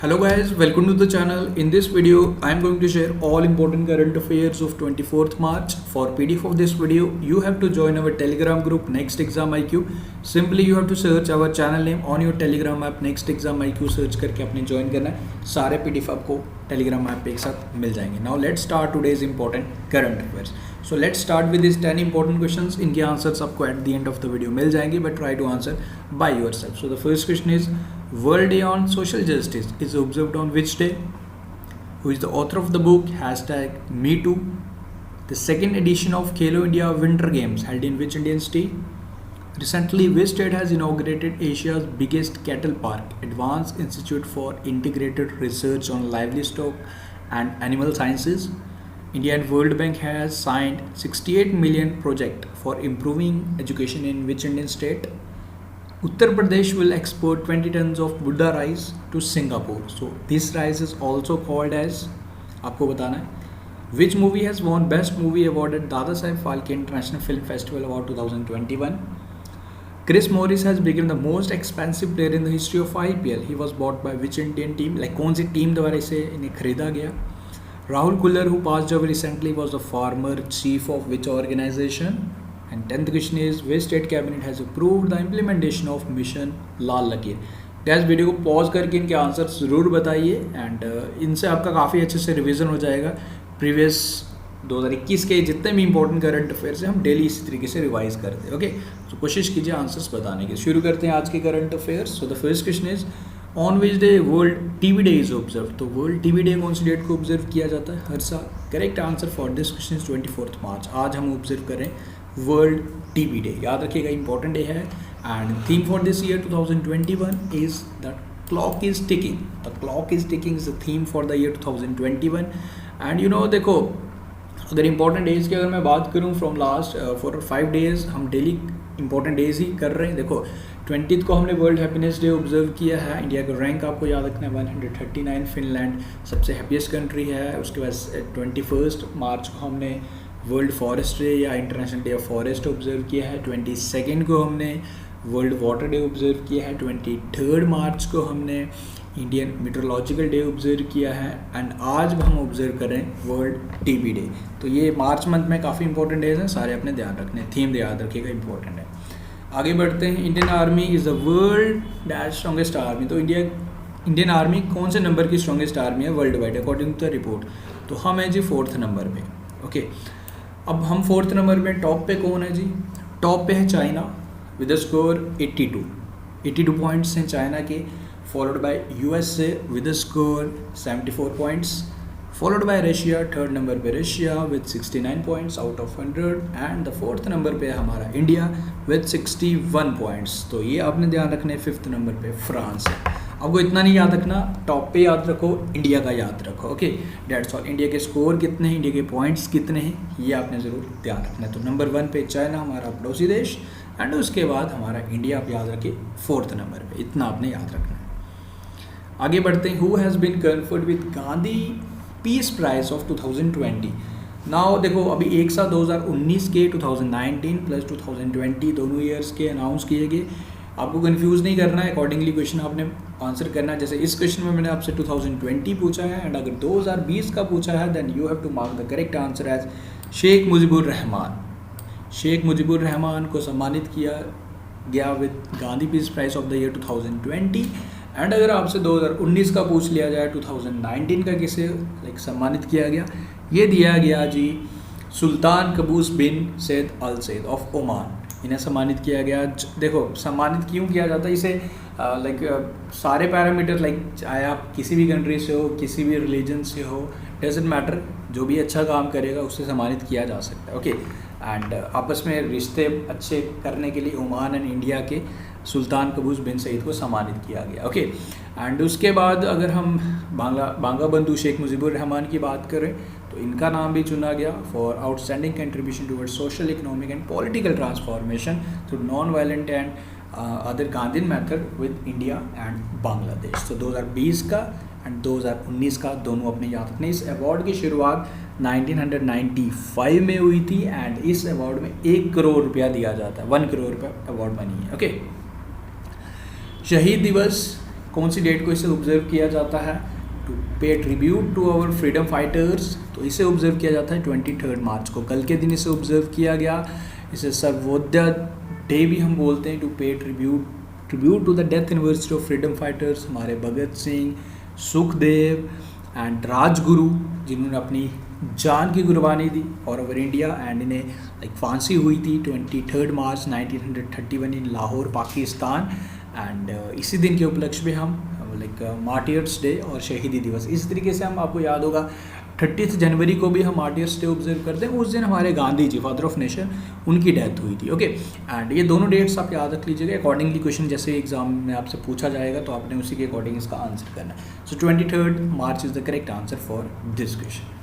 Hello guys, welcome to the channel. In this video, I am going to share all important current affairs of 24th March. For PDF of this video, you have to join our Telegram group Next Exam IQ. Simply you have to search our channel name on your Telegram app Next Exam IQ search करके अपने join करना है. सारे PDF आपको Telegram app पे एक साथ मिल जाएंगे. Now let's start today's important current affairs. So let's start with these 10 important questions. इनके answers आपको at the end of the video मिल जाएंगे, but try to answer by yourself. So the first question is, World Day on Social Justice is observed on which day? Who is the author of the book #MeToo? The second edition of Khelo India Winter Games held in which Indian city? Recently, which state has inaugurated Asia's biggest cattle park, Advanced Institute for Integrated Research on Livestock and Animal Sciences? India and World Bank has signed 68 million project for improving education in which Indian state? Uttar Pradesh will export 20 tons of Buddha rice to Singapore. So this rice is also called as, आपको बताना है, which movie has won Best Movie Award at Dada Saheb Phalke International Film Festival Award 2021? Chris Morris has become the most expensive player in the history of IPL. He was bought by which Indian team? Like कौन सी team द्वारा इसे इन्हें खरीदा गया? Rahul Kullar, who passed away recently, was the former chief of which organization? And 10th question is, which state cabinet has approved the implementation of mission लाल लकीर? Gas video को pause करके इनके आंसर ज़रूर बताइए एंड इनसे आपका काफ़ी अच्छे से रिवीजन हो जाएगा. प्रीवियस 2021 के जितने भी इंपॉर्टेंट करंट अफेयर्स हैं हम डेली इसी तरीके से रिवाइज करते हैं. ओके, तो कोशिश कीजिए आंसर्स बताने की. शुरू करते हैं आज के current affairs. So the first question is, on which day world TB day is observe? तो वर्ल्ड टीबी डे कौन सी डेट को ऑब्जर्व किया जाता है हर साल? Correct answer for this question is 24th मार्च. आज हम ऑब्जर्व करें वर्ल्ड टीबी डे. याद रखिएगा, इंपॉर्टेंट डे है. And theme for this year 2021 is the clock is ticking. The clock is ticking is the theme for the year 2021. And you no, देखो, अगर important days की अगर मैं बात करूं फ्रॉम लास्ट 4 or 5 डेज हम daily important days ही कर रहे हैं. देखो, 20th को हमने वर्ल्ड हैप्पीनेस डे ऑब्जर्व किया है. इंडिया का रैंक आपको याद रखना है 139. फिनलैंड सबसे हैप्पीएस्ट कंट्री है. उसके बाद 21st मार्च को हमने वर्ल्ड फॉरेस्ट डे या international day of forest observe किया है. 22nd को हमने वर्ल्ड वाटर डे ऑब्जर्व किया है. 23rd मार्च को हमने इंडियन मीटरोलॉजिकल डे ऑब्जर्व किया है. एंड आज हम ऑब्जर्व करें वर्ल्ड टीबी डे. तो ये मार्च मंथ में काफ़ी इंपॉर्टेंट डेज हैं, सारे अपने ध्यान रखने. थीम याद रखिएगा, इंपॉर्टेंट है. आगे बढ़ते हैं. Indian army is the world dash strongest army. तो इंडियन आर्मी कौन से नंबर की स्ट्रॉन्गेस्ट आर्मी है world wide according to the report? तो हम हैं जी 4th नंबर पे. ओके, अब हम 4th नंबर पे. टॉप पे कौन है जी? टॉप पे है चाइना विद स्कोर 82 पॉइंट्स हैं चाइना के. Followed by USA with score 74 points. Followed by Russia. 3rd number पे Russia with 69 points out of 100. And the 4th number पे हमारा इंडिया विद 61 पॉइंट्स. तो ये आपने ध्यान रखना है. 5th नंबर पे फ्रांस है. आपको इतना नहीं याद रखना, टॉप पे याद रखो, इंडिया का याद रखो. Okay, that's all. इंडिया के स्कोर कितने हैं, इंडिया के पॉइंट्स कितने हैं, ये आपने ज़रूर ध्यान रखना है. तो नंबर 1 पे चाइना हमारा पड़ोसी देश, एंड उसके बाद हमारा इंडिया आप याद रखिए 4th नंबर पे. इतना आपने याद रखना है. आगे बढ़ते हैं. Who has been conferred with Gandhi peace prize of 2020? Now देखो, अभी एक साथ 2019 के 2019 प्लस 2020 दोनों ईयर्स के अनाउंस किए गए. आपको कंफ्यूज नहीं करना है, अकॉर्डिंगली क्वेश्चन आपने आंसर करना है. जैसे इस क्वेश्चन में मैंने आपसे 2020 पूछा है, एंड अगर 2020 का पूछा है then you have to mark the correct answer as Sheikh Mujibur Rahman. Sheikh Mujibur Rahman को सम्मानित किया गया with Gandhi peace prize of the year 2020. And अगर आपसे 2019 का पूछ लिया जाए, 2019 का किसे सम्मानित किया गया? ये दिया गया जी सुल्तान कबूस बिन सैद अल सैद ऑफ ओमान. इन्हें सम्मानित किया गया. देखो, सम्मानित क्यों किया जाता है इसे? सारे पैरामीटर, चाहे आप किसी भी कंट्री से हो, किसी भी रिलीजन से हो, डजंट मैटर, जो भी अच्छा काम करेगा उससे सम्मानित किया जा सकता है. ओके, एंड आपस में रिश्ते अच्छे करने के लिए ओमान एंड इंडिया के सुल्तान कबूस बिन सईद को सम्मानित किया गया. ओके, एंड उसके बाद अगर हम बांगा बंधु शेख मुजीबुर रहमान की बात करें तो इनका नाम भी चुना गया for outstanding contribution towards social, economic and political transformation through non violent and other Gandhian method with India and Bangladesh. तो 2020 का एंड 2019 का दोनों अपने याद रखने. इस अवार्ड की शुरुआत 1995 में हुई थी एंड इस अवार्ड में 1 करोड़ रुपया दिया जाता है. 1 करोड़ रुपया अवार्ड बनी है. ओके, शहीद दिवस कौन सी डेट को इसे ऑब्जर्व किया जाता है? To pay tribute to our freedom fighters, तो इसे ऑब्जर्व किया जाता है 23 मार्च को, कल के दिन इसे ऑब्जर्व किया गया। इसे सर्वोदय डे भी हम बोलते हैं, to pay tribute to the death anniversary of freedom fighters, हमारे भगत सिंह, सुखदेव एंड राजगुरु, जिन्होंने अपनी जान की कुर्बानी दी फॉर ओवर इंडिया, एंड इन्हें लाइक फांसी हुई थी 23 March 1931 in Lahore Pakistan. And इसी दिन के उपलक्ष्य में हम लाइक मार्टियर्स डे और शहीदी दिवस, इस तरीके से हम, आपको याद होगा 30 जनवरी को भी हम मार्टियर्स डे ऑब्जर्व करते हैं। उस दिन हमारे Gandhi ji, father of nation, उनकी डेथ हुई थी। ओके, एंड ये दोनों डेट्स आप याद रख लीजिएगा। अकॉर्डिंगली क्वेश्चन जैसे एग्जाम में आपसे पूछा जाएगा तो आपने उसी के अकॉर्डिंग इसका आंसर करना है। So 23 March is the correct answer for this question.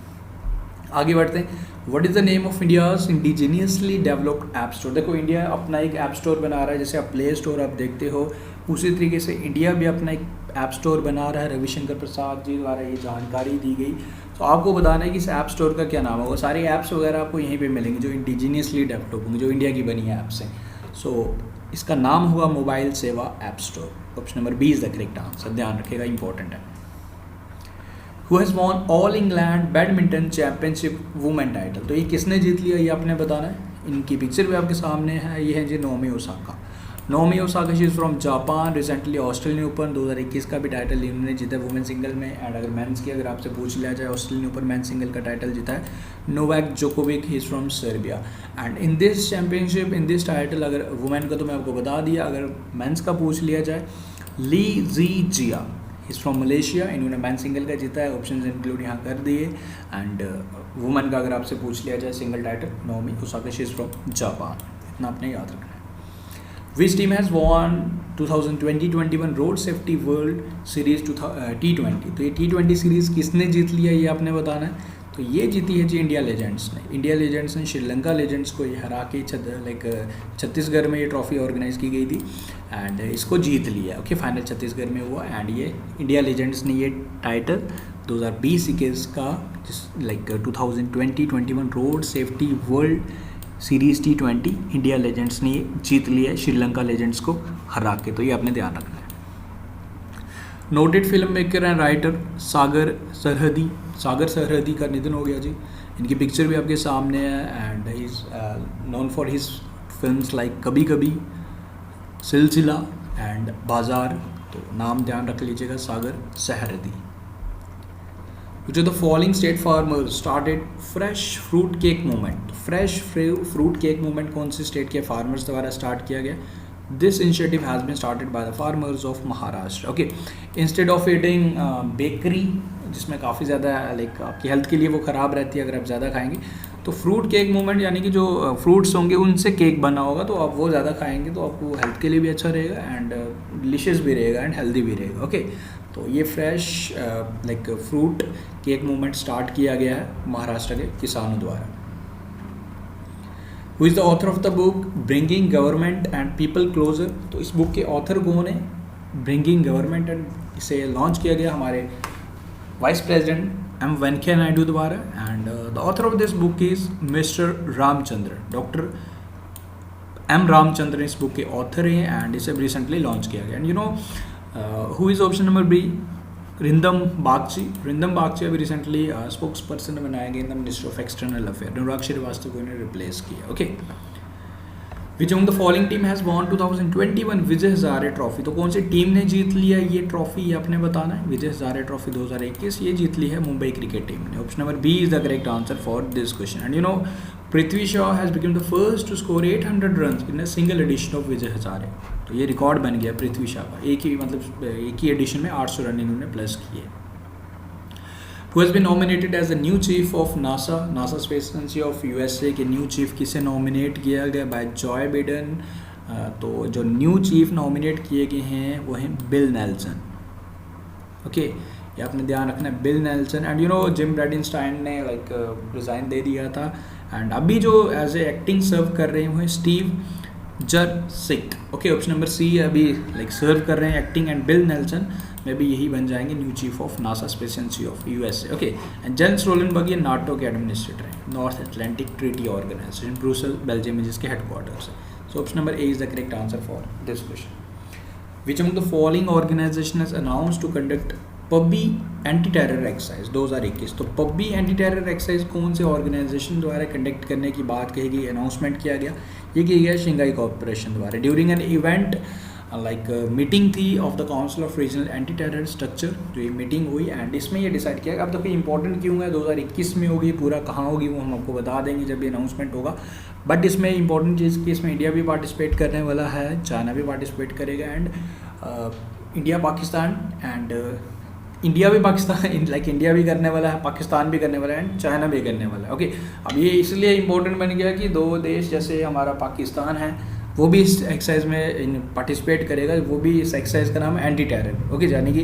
आगे बढ़ते हैं। What is the name of India's indigenously developed app store? देखो, इंडिया अपना एक ऐप स्टोर बना रहा है, जैसे आप प्ले स्टोर आप देखते हो, उसी तरीके से इंडिया भी अपना एक ऐप स्टोर बना रहा है। रविशंकर प्रसाद जी द्वारा ये जानकारी दी गई। तो आपको बताना है कि इस ऐप स्टोर का क्या नाम होगा। सारे ऐप्स वगैरह आपको यहीं पे मिलेंगे जो इंडिजीनियसली डेवलप होंगे, जो इंडिया की बनी ऐप्स हैं। सो इसका नाम होगा mobile Seva app store. Option number B is the correct answer, ध्यान रखिएगा, इंपॉर्टेंट है। Who has won all England badminton championship women title? तो ये किसने जीत लिया, ये आपने बताना है। इनकी पिक्चर भी आपके सामने है, ये है जी Naomi Osaka. Naomi Osaka, she is from Japan. Recently Australian Open 2021 का भी टाइटल इन्होंने जीता वुमेन सिंगल में। एंड अगर मेंस की अगर आपसे पूछ लिया जाए, ऑस्ट्रेलियन ओपन मेंस सिंगल का टाइटल जीता है Novak Djokovic, he is from Serbia. And in this championship, in this title, अगर वुमेन का तो मैं आपको बता दिया, अगर मेंस का पूछ लिया जाए, ली जी जिया, इज़ फ्रॉम मलेशिया, इन्होंने मैन सिंगल का जीता है। ऑप्शन इंक्लूड यहाँ कर दिए। एंड वुमेन का अगर आपसे पूछ लिया जाए single title, Naomi Osaka, she is from Japan, इतना आपने याद रखना है। Which team has von 2020-21 road safety world series T20? तो ये T20 सीरीज़ किसने जीत लिया, ये आपने बताना है। तो ये जीती है जी इंडिया लेजेंड्स ने। इंडिया लेजेंड्स ने श्रीलंका लेजेंड्स को ये हरा के छत्तीसगढ़ में ये ट्रॉफी ऑर्गेनाइज की गई थी एंड इसको जीत लिया। ओके, फाइनल छत्तीसगढ़ में हुआ एंड ये इंडिया लेजेंड्स ने ये टाइटल 2020-21 का like 2020-21 road safety world series T20 India legends ने ये जीत लिया है श्रीलंका लेजेंड्स को हरा के। तो ये आपने ध्यान रखना है। Noted film maker and writer Sagar Sarhadi का निधन हो गया जी। इनकी पिक्चर भी आपके सामने है and he is known for his films like कभी कभी, सिलसिला एंड बाजार। तो नाम ध्यान रख लीजिएगा, सागर सरहदी। Which of the following state farmers started fresh fruit cake movement? Fresh fruit cake movement कौन से स्टेट के फार्मर्स द्वारा स्टार्ट किया गया? This initiative has been started by the farmers of Maharashtra. Okay, instead of eating bakery, जिसमें काफ़ी ज़्यादा like आपकी हेल्थ के लिए वो ख़राब रहती है अगर आप ज़्यादा खाएंगे, तो फ्रूट केक मूवमेंट यानी कि जो फ्रूट्स होंगे उनसे केक बना होगा, तो आप वो ज़्यादा खाएंगे तो आपको हेल्थ के लिए भी अच्छा रहेगा एंड डिलीशियस भी रहेगा एंड हेल्दी भी रहेगा। ओके, तो ये fresh like fruit cake movement start किया गया है महाराष्ट्र के किसानों द्वारा। Who is the author of the book bringing government and people closer? तो इस बुक के ऑथर कौन है? ब्रिंगिंग गवर्नमेंट एंड, इसे लॉन्च किया गया हमारे vice president M Venkaiah Naidu द्वारा and the author of this book is mister Ramachandra, doctor M Ramachandran इस बुक के ऑथर हैं एंड इसे रिसेंटली लॉन्च किया गया। And you know who is option number B? Arindam Bagchi अभी रिसेंटली स्पोक्स पर्सन बनाया गया in the ministry of external affair. Anurag Shrivastava को इन्हें रिप्लेस किया। Okay, which of the following team has won 2021 Vijay Hazare trophy? तो कौन सी टीम ने जीत लिया ये ट्रॉफी, ये आपने बताना है। विजय हजारे ट्रॉफी 2021 ये जीत ली है मुंबई क्रिकेट टीम ने। Option number B is the correct answer for this question. And you know Prithvi Shaw has become the first to score 800 run in a single edition of Vijay Hazare. तो ये रिकॉर्ड बन गया पृथ्वी शॉ का, एक ही एडिशन में 800 रन इन्होंने प्लस किए। Who has been nominated as the new chief of NASA Space Agency of USA के न्यू चीफ किसे नॉमिनेट किया गया? By Joe Biden. तो जो न्यू चीफ नॉमिनेट किए गए हैं वो हैं बिल नेल्सन। ओके, ये आपने ध्यान रखना है, Bill Nelson. And you know Jim Bridenstine ने लाइक रिज़ाइन दे दिया था एंड अभी जो एज ए एक्टिंग सर्व कर रहे हैं वो हैं Steve Jurczyk. Okay, option number C अभी लाइक सर्व कर रहे हैं एक्टिंग एंड बिल नेल्सन में भी यही बन जाएंगे new chief of NASA space agency of USA. Okay, and Jens Stoltenberg ये नाटो के एडमिनिस्ट्रेटर हैं, North Atlantic Treaty Organization, Brussels Belgium में जिसके हेडक्वार्टर्स है। So option number A is the correct answer for this question. Which among the following organisation has announced to conduct Pabbi anti terror exercise 2021। तो पब्बी anti terror exercise कौन से organisation द्वारा conduct करने की बात कही गई, अनाउंसमेंट किया गया, ये किया गया शंघाई कोऑपरेशन द्वारा during an event like meeting थी of the council of regional anti terror structure. जो ये मीटिंग हुई एंड इसमें ये डिसाइड किया। अब देखो इंपॉर्टेंट क्यों है, 2021 में होगी, पूरा कहाँ होगी वो हम आपको बता देंगे जब ये अनाउंसमेंट होगा। बट इसमें इंपॉर्टेंट चीज़ कि इसमें इंडिया भी पार्टिसिपेट करने वाला है, चाइना भी पार्टिसिपेट करेगा and India Pakistan and India भी पाकिस्तान लाइक इंडिया भी करने वाला है, पाकिस्तान भी करने वाला है एंड चाइना भी करने वाला है। ओके, अब ये इसलिए इंपॉर्टेंट बन गया कि 2 देश जैसे हमारा पाकिस्तान है वो भी इस एक्सरसाइज में पार्टिसिपेट करेगा, वो भी इस एक्सरसाइज का नाम है एंटी टेरर। ओके, यानी कि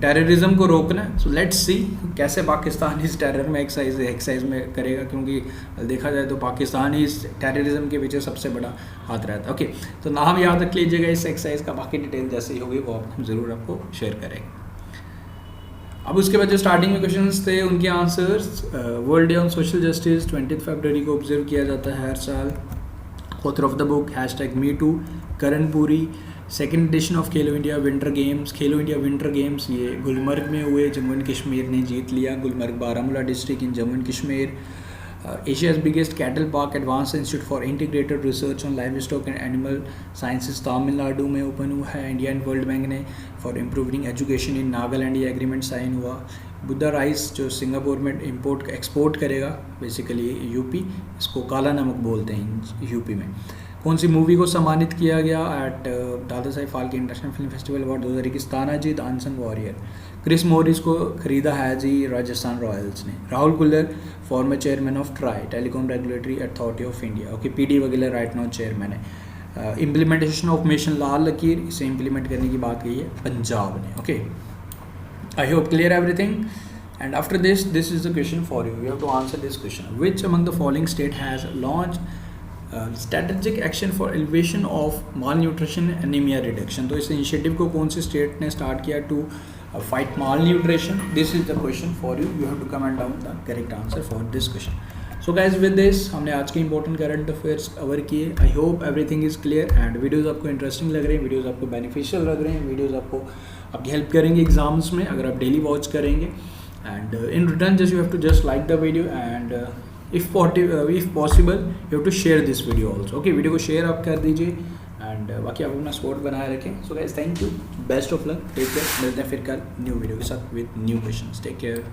टेररिज्म को रोकना। सो लेट्स सी कैसे पाकिस्तान इस टेरर में एक्सरसाइज में करेगा, क्योंकि देखा जाए तो पाकिस्तान ही इस टेररिज्म के पीछे सबसे बड़ा हाथ रहता है। ओके, तो नाम याद रख लीजिएगा इस एक्सरसाइज का, बाकी डिटेल जैसे ही होगी वो आप ज़रूर आपको शेयर करेंगे। अब उसके बाद जो स्टार्टिंग में क्वेश्चंस थे उनके answers. World day on social justice 20 फरवरी को ऑब्जर्व किया जाता है हर साल। Author of the book #MeToo Karan Puri. Second edition of Khelo India winter games. Khelo India winter games ये गुलमर्ग में हुए, जम्मू एंड कश्मीर ने जीत लिया। Gulmarg Baramulla district in Jammu and Kashmir. Asia's biggest cattle park advance institute for integrated research on live stock and animal sciences Tamil Nadu में open हुआ है। India and world bank ने for improving education in Nagaland ये एग्रीमेंट साइन हुआ। बुद्धा राइस जो Singapore में export करेगा basically UP, इसको काला नमक बोलते हैं यूपी में। कौन सी मूवी को सम्मानित किया गया at Dada Saheb Phalke international film festival award 2021? Tanaji the unsung warrior. Chris Morris को खरीदा है जी राजस्थान रॉयल्स ने। Rahul Kullar former chairman of TRAI telecom regulatory authority of India. Okay, PD वगैरह राइट नाउ चेयरमैन है। Implementation of mission Lal Lakir, इसे इम्प्लीमेंट करने की बात कही है पंजाब ने। Okay, I hope clear everything. And after this is the question for you. You have to answer this question. Which among the following state has launched strategic action for elevation of malnutrition anemia reduction? तो इस initiative को कौन सी state ने start किया to fight malnutrition? This is the question for you. You have to comment down the correct answer for this question. So guys, with this हमने आज के important current affairs cover किए। I hope everything is clear and videos आपको interesting लग रहे हैं, videos आपको beneficial लग रहे हैं, वीडियोज़ आपको आपकी हेल्प करेंगे एग्जाम्स में अगर आप डेली वॉच करेंगे। And in return just you have to just like the video and if possible you have to share this video also. Okay, video को शेयर आप कर दीजिए एंड बाकी आप अपना सपोर्ट बनाए रखें। So guys, thank you, best of luck, take care. मिलते हैं फिर कल न्यू वीडियो के साथ with new questions. Take care.